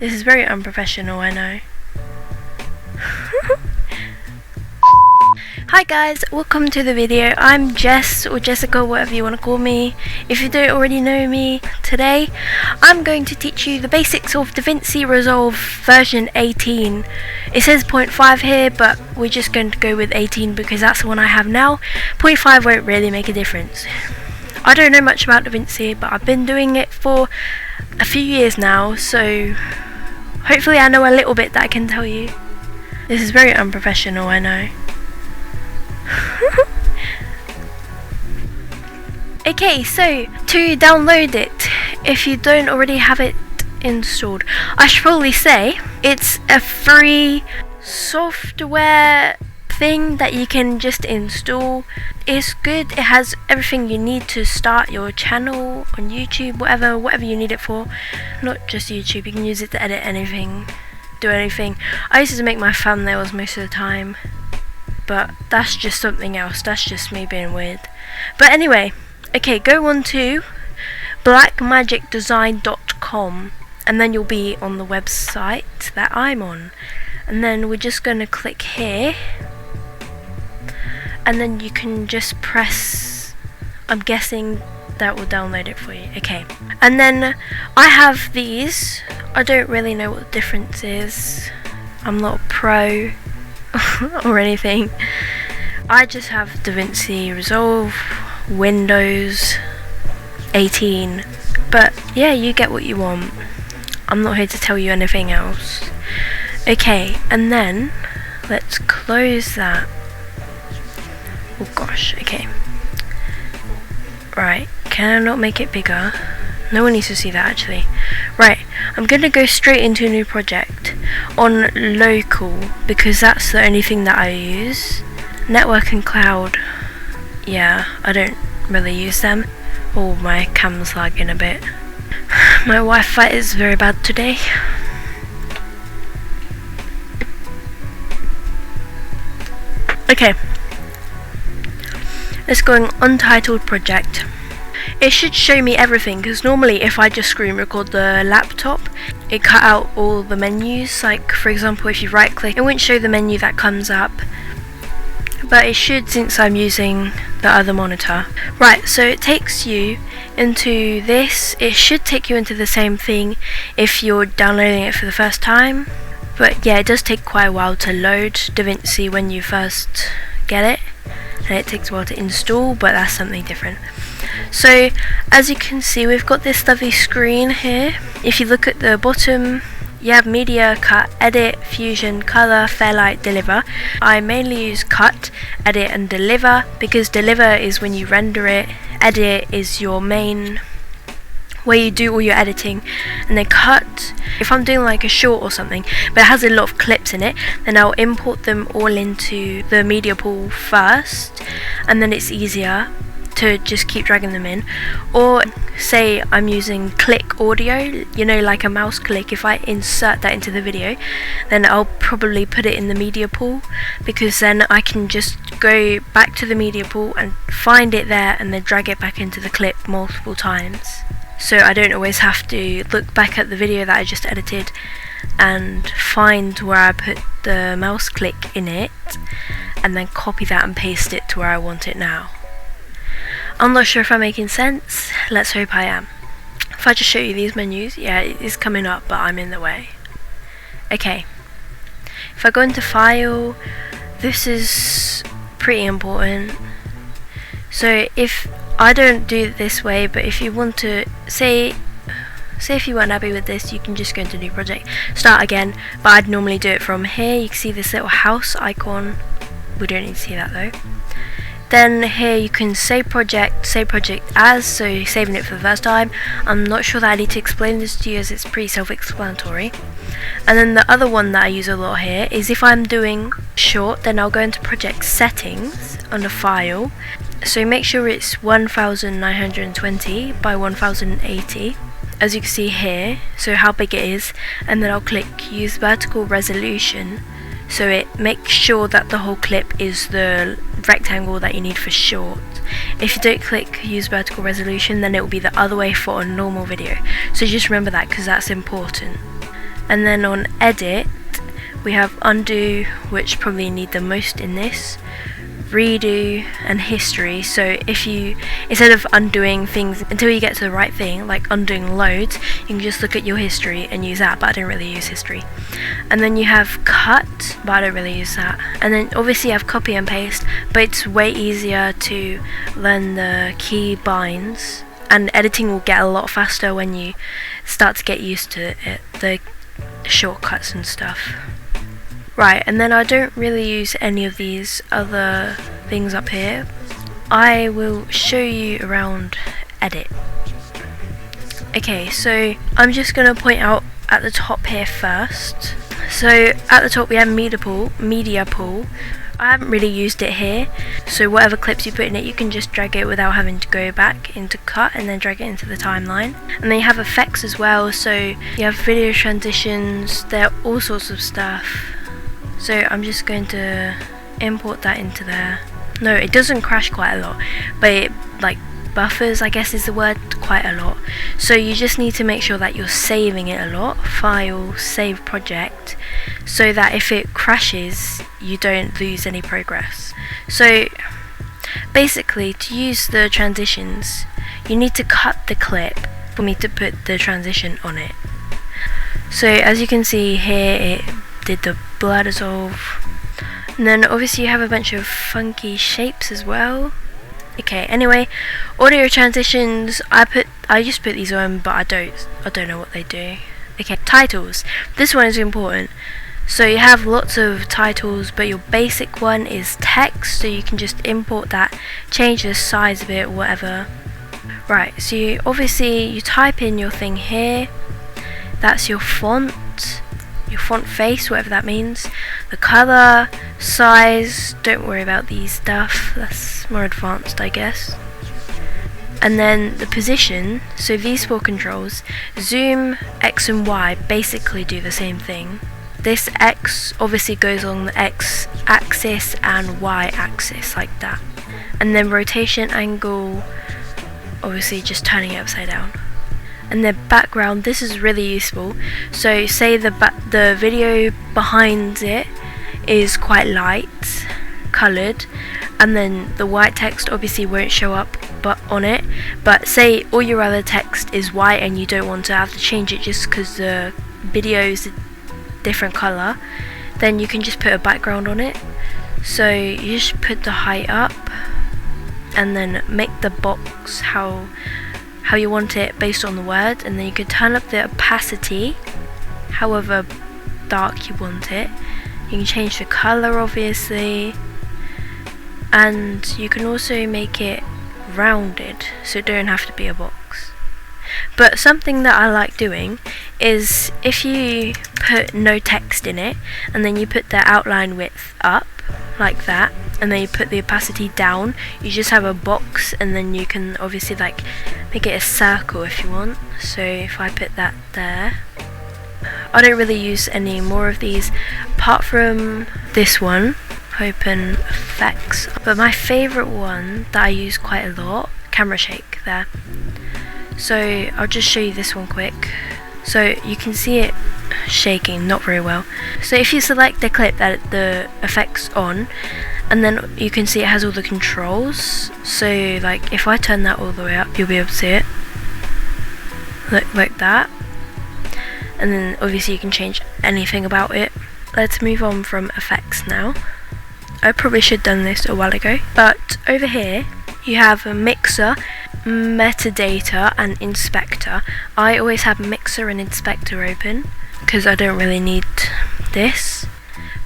This is very unprofessional, I know. Hi guys, welcome to the video. I'm Jess, or Jessica, whatever you want to call me. If you don't already know me, today I'm going to teach you the Basics of Davinci Resolve version 18. It says 0.5 here, but we're just going to go with 18 because that's the one I have now. 0.5 won't really make a difference. I don't know much about Davinci, but I've been doing it for a few years now, so hopefully I know a little bit that I can tell you. This is very unprofessional, I know. Okay, so to download it, if you don't already have it installed, I should probably say it's a free software thing that you can just install. It's good, it has everything you need to start your channel on YouTube, whatever you need it for. Not just YouTube, you can use it to edit anything, do anything. I used to make my thumbnails most of the time, but that's just something else, that's just me being weird. But anyway, okay, go on to blackmagicdesign.com and then you'll be on the website that I'm on. And then we're just going to click here, and then you can just press, I'm guessing that will download it for you. Okay, and then I have these. I don't really know what the difference is, I'm not a pro or anything. I just have Davinci Resolve Windows 18, but yeah, you get what you want. I'm not here to tell you anything else. Okay, and then let's close that. Oh gosh, okay. Right, can I not make it bigger? No one needs to see that actually. Right, I'm going to go straight into a new project on local because that's the only thing that I use. Network and cloud, yeah, I don't really use them. Oh, my cam's lagging a bit. My Wi-Fi is very bad today. Okay, let's go on untitled project. It should show me everything, because normally if I just screen record the laptop, it cut out all the menus. Like for example, if you right click, it won't show the menu that comes up, but it should since I'm using the other monitor. Right, so it takes you into this. It should take you into the same thing if you're downloading it for the first time, but yeah, it does take quite a while to load Davinci when you first get it, and it takes a while to install, but that's something different. So as you can see, we've got this lovely screen here. If you look at the bottom, you have media, cut, edit, fusion, color, Fairlight, deliver. I mainly use cut, edit and deliver because deliver is when you render it, edit is your main where you do all your editing, and then cut, if I'm doing like a short or something but it has a lot of clips in it, then I'll import them all into the media pool first, and then it's easier to just keep dragging them in. Or say I'm using click audio, you know, like a mouse click, if I insert that into the video, then I'll probably put it in the media pool, because then I can just go back to the media pool and find it there and then drag it back into the clip multiple times. So I don't always have to look back at the video that I just edited and find where I put the mouse click in it and then copy that and paste it to where I want it now. I'm not sure if I'm making sense, let's hope I am. If I just show you these menus, yeah, it is coming up but I'm in the way. Okay, if I go into file, this is pretty important. So if I don't do it this way, but if you want to say if you weren't happy with this, you can just go into new project, start again, but I'd normally do it from here. You can see this little house icon, we don't need to see that though. Then here you can save project as, so you're saving it for the first time. I'm not sure that I need to explain this to you as it's pretty self-explanatory. And then the other one that I use a lot here is if I'm doing short, then I'll go into project settings under file. So make sure it's 1920 by 1080, as you can see here, so how big it is, and then I'll click use vertical resolution, so it makes sure that the whole clip is the rectangle that you need for short. If you don't click use vertical resolution, then it will be the other way for a normal video, so just remember that because that's important. And then on edit we have undo, which probably need the most in this, redo, and history. So if you, instead of undoing things until you get to the right thing, like undoing loads, you can just look at your history and use that, but I don't really use history. And then you have cut, but I don't really use that. And then obviously you have copy and paste, but it's way easier to learn the key binds, and editing will get a lot faster when you start to get used to it, the shortcuts and stuff. Right, and then I don't really use any of these other things up here. I will show you around edit. Okay, so I'm just going to point out at the top here first. So at the top we have media pool. I haven't really used it here, so whatever clips you put in it, you can just drag it without having to go back into cut and then drag it into the timeline. And then you have effects as well, so you have video transitions, there are all sorts of stuff. So I'm just going to import that into there. No, it doesn't crash quite a lot, but it like buffers, I guess is the word, quite a lot. So you just need to make sure that you're saving it a lot. File, save project, so that if it crashes you don't lose any progress. So basically, to use the transitions you need to cut the clip for me to put the transition on it. So as you can see here, it did the blur dissolve, and then obviously you have a bunch of funky shapes as well. Okay, anyway, audio transitions, I just put these on, but I don't know what they do. Okay, titles, this one is important. So you have lots of titles, but your basic one is text, so you can just import that, change the size of it, whatever. Right, so you type in your thing here, that's your font face, whatever that means, the color, size, don't worry about these stuff, that's more advanced I guess. And then the position, so these four controls, zoom, X and Y basically do the same thing. This X obviously goes on the X axis and Y axis like that. And then rotation angle, obviously just turning it upside down. And the background, this is really useful. So say the video behind it is quite light coloured, and then the white text obviously won't show up on it, but say all your other text is white and you don't want to have to change it just because the video is a different colour, then you can just put a background on it. So you just put the height up and then make the box how you want it based on the word, and then you can turn up the opacity however dark you want it. You can change the colour obviously, and you can also make it rounded so it don't have to be a box. But something that I like doing is if you put no text in it and then you put the outline width up like that, and then you put the opacity down, you just have a box, and then you can obviously like make it a circle if you want. So if I put that there, I don't really use any more of these apart from this one, open effects, but my favourite one that I use quite a lot, camera shake there. So I'll just show you this one quick. So you can see it shaking, not very well. So if you select the clip that the effect's on, and then you can see it has all the controls. So like if I turn that all the way up, you'll be able to see it. Look like that. And then obviously you can change anything about it. Let's move on from effects now. I probably should have done this a while ago, but over here you have a mixer, metadata, and inspector. I always have mixer and inspector open because I don't really need this.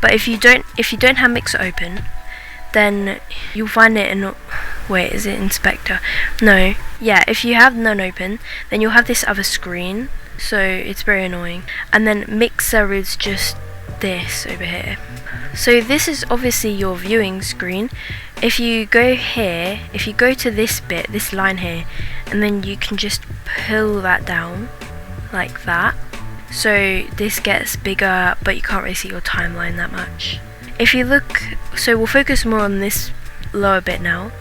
But if you don't have mixer open, then you'll find it in, wait, is it inspector? No, yeah, if you have none open, then you'll have this other screen, so it's very annoying. And then mixer is just this over here. So this is obviously your viewing screen. If you go here, if you go to this bit, this line here, and then you can just pull that down like that. So this gets bigger, but you can't really see your timeline that much. If you look, so we'll focus more on this lower bit now.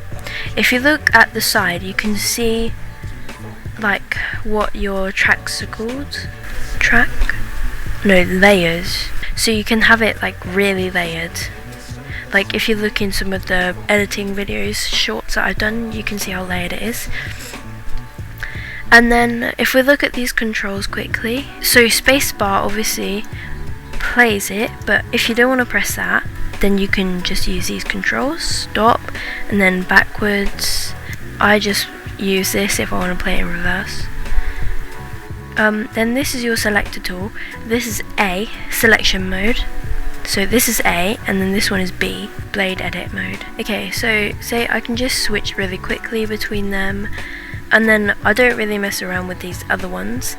If you look at the side, you can see like what your tracks are called. Track. no, layers. So you can have it like really layered. Like if you look in some of the editing videos, shorts that I've done, you can see how layered it is. And then if we look at these controls quickly, so spacebar obviously plays it, but if you don't want to press that, then you can just use these controls, stop, and then backwards. I just use this if I want to play it in reverse. Then this is your selector tool. This is A, selection mode. So this is A, and then this one is B, blade edit mode. Okay, so say I can just switch really quickly between them, and then I don't really mess around with these other ones.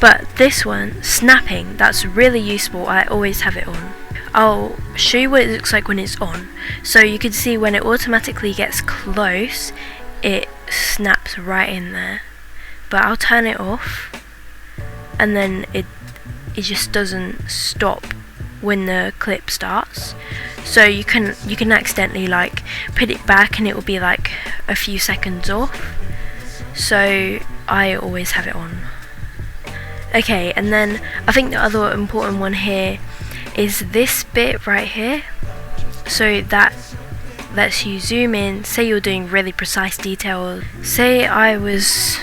But this one, snapping, that's really useful. I always have it on. I'll show you what it looks like when it's on. So you can see when it automatically gets close, it snaps right in there. But I'll turn it off, and then it just doesn't stop when the clip starts. So you can accidentally like put it back and it will be like a few seconds off. So I always have it on. Okay, and then I think the other important one here is this bit right here. So that lets you zoom in. Say you're doing really precise detail. Say I was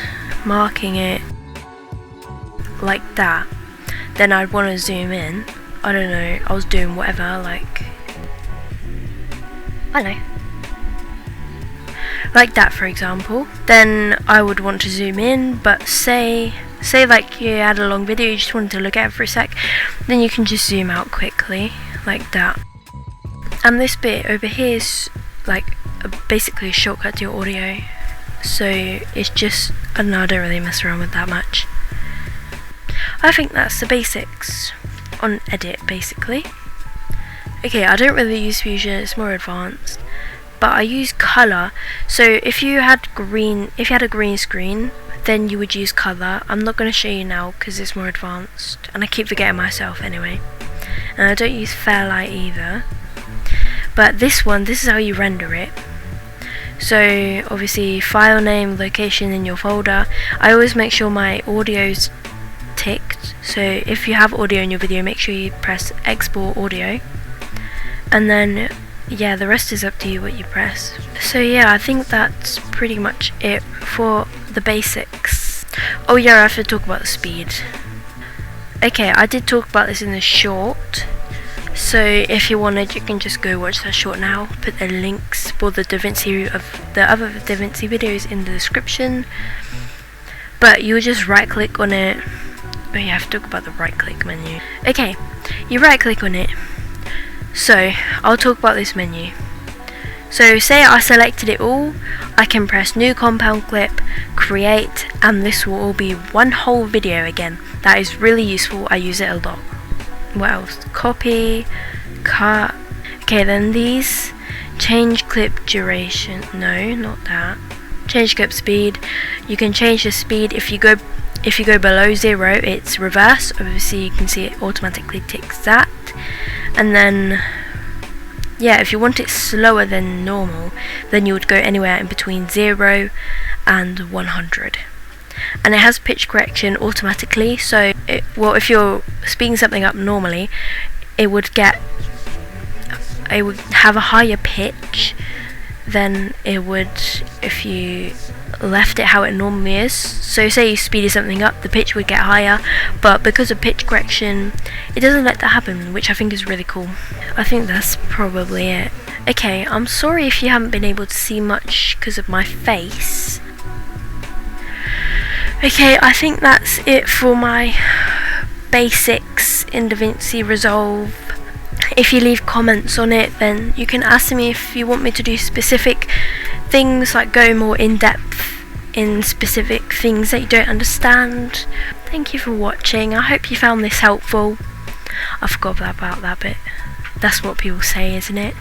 marking it like that, then I'd want to zoom in. I don't know, I was doing whatever, like, I don't know, like that for example. Then I would want to zoom in, but say like you had a long video, you just wanted to look at it for a sec, then you can just zoom out quickly like that. And this bit over here is like basically a shortcut to your audio, so it's just, I don't know, I don't really mess around with that much. I think that's the basics on edit basically. Okay, I don't really use Fusion, it's more advanced, but I use color. So if you had a green screen, then you would use color. I'm not going to show you now because it's more advanced, and I keep forgetting myself anyway. And I don't use Fairlight either. But this is how you render it. So obviously file name, location in your folder. I always make sure my audio's ticked. So if you have audio in your video, make sure you press export audio. And then yeah, the rest is up to you what you press. So yeah, I think that's pretty much it for the basics. Oh yeah, I have to talk about the speed. Okay, I did talk about this in the short. So if you wanted, you can just go watch that short now. Put the links for the other DaVinci videos in the description. But you just right click on it. Oh yeah, I have to talk about the right click menu. Okay, you right click on it. So I'll talk about this menu. So say I selected it all, I can press new compound clip, create, and this will all be one whole video again. That is really useful, I use it a lot. What else? Copy, cut. Okay, then these, change clip duration. No, not that. Change clip speed. You can change the speed. If you go below 0, it's reverse. Obviously you can see it automatically ticks that. And then yeah, if you want it slower than normal, then you would go anywhere in between 0 and 100. And it has pitch correction automatically, so if you're speeding something up normally, it would have a higher pitch than it would if you left it how it normally is. So say you speeded something up, the pitch would get higher, but because of pitch correction, it doesn't let that happen, which I think is really cool. I think that's probably it. Okay, I'm sorry if you haven't been able to see much because of my face. Okay, I think that's it for my basics in DaVinci Resolve. If you leave comments on it, then you can ask me if you want me to do specific things, like go more in depth in specific things that you don't understand. Thank you for watching. I hope you found this helpful. I forgot about that bit. That's what people say, isn't it?